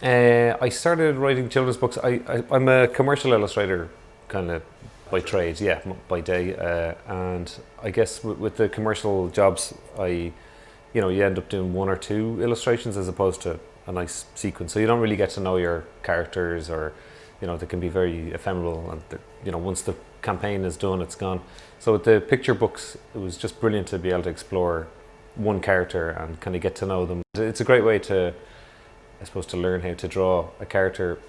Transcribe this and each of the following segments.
I started writing children's books. I'm a commercial illustrator, kind of by trade, yeah, by day. And I guess with the commercial jobs, you end up doing one or two illustrations as opposed to a nice sequence. So you don't really get to know your characters, or they can be very ephemeral. And once the campaign is done, it's gone. So with the picture books, it was just brilliant to be able to explore one character and kind of get to know them. It's a great way to, I suppose, to learn how to draw a character,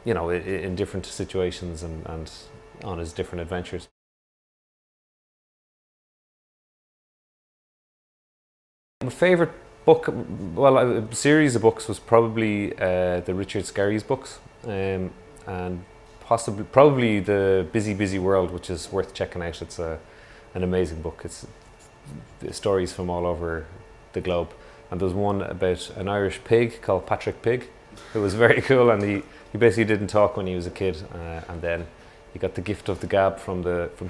in different situations and on his different adventures. My favourite book, well, a series of books was probably the Richard Scarry's books, and probably the Busy Busy World, which is worth checking out. It's an amazing book. It's stories from all over the globe. And there's one about an Irish pig called Patrick Pig, who was very cool, and he basically didn't talk when he was a kid, and then he got the gift of the gab from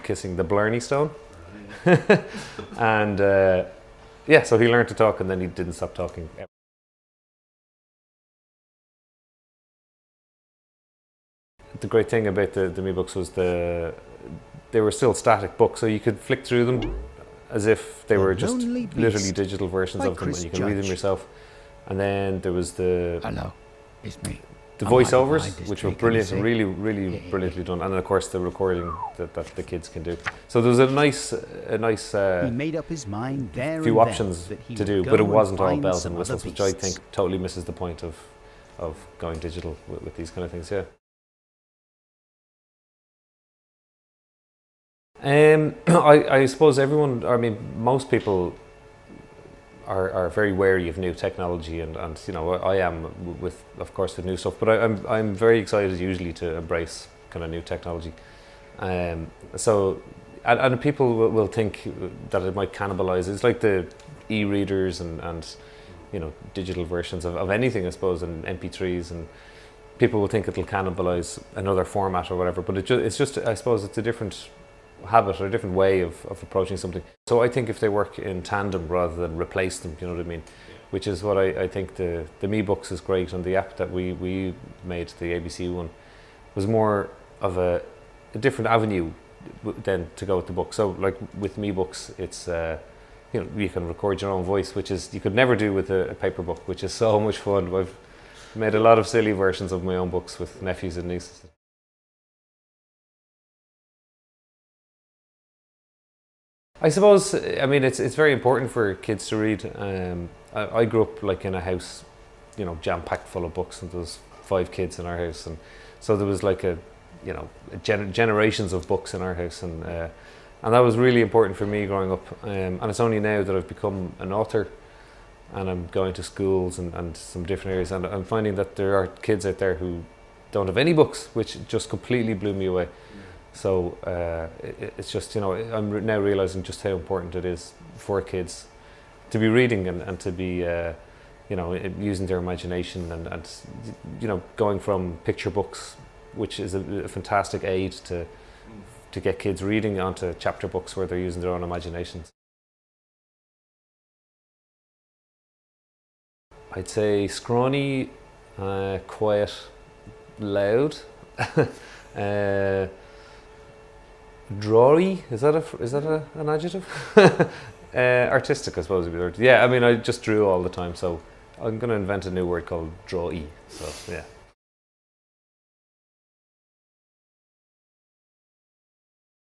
kissing the Blarney Stone, and yeah, so he learned to talk, and then he didn't stop talking. The great thing about the Me books was they were still static books, so you could flick through them as if they were just literally digital versions of them, and you can read them yourself. And then there was Hello, it's me. The voiceovers, which were brilliant, and really, really brilliantly done, and then of course the recording that the kids can do. So there was a nice he made up his mind there few and options then that he to would do, go but it and wasn't all find bells some and whistles, other which I beasts. think totally misses the point of going digital with these kind of things. Yeah. I suppose everyone, I mean, most people are very wary of new technology, and I am with, of course, the new stuff, but I'm very excited usually to embrace kind of new technology. So and people will think that it might cannibalize. It's like the e-readers and digital versions of anything, I suppose, and MP3s, and people will think it'll cannibalize another format or whatever, but it's just, I suppose, it's a different habit or a different way of approaching something. So I think if they work in tandem rather than replace them, you know what I mean? Which is what I think the Me Books is great, and the app that we made, the ABC one, was more of a different avenue than to go with the book. So like with Me Books, it's you can record your own voice, which is you could never do with a paper book, which is so much fun. I've made a lot of silly versions of my own books with nephews and nieces. I suppose, I mean, it's very important for kids to read. I grew up like in a house, jam packed full of books, and there was 5 kids in our house, and so there was like generations of books in our house, and that was really important for me growing up. And it's only now that I've become an author, and I'm going to schools and some different areas, and I'm finding that there are kids out there who don't have any books, which just completely blew me away. So it's just, I'm now realizing just how important it is for kids to be reading and to be, using their imagination and going from picture books, which is a fantastic aid to get kids reading, onto chapter books where they're using their own imaginations. I'd say scrawny, quiet, loud. Drawy, is that an adjective? Artistic, I suppose would be the word. Yeah, I mean, I just drew all the time, so I'm going to invent a new word called drawy. So yeah.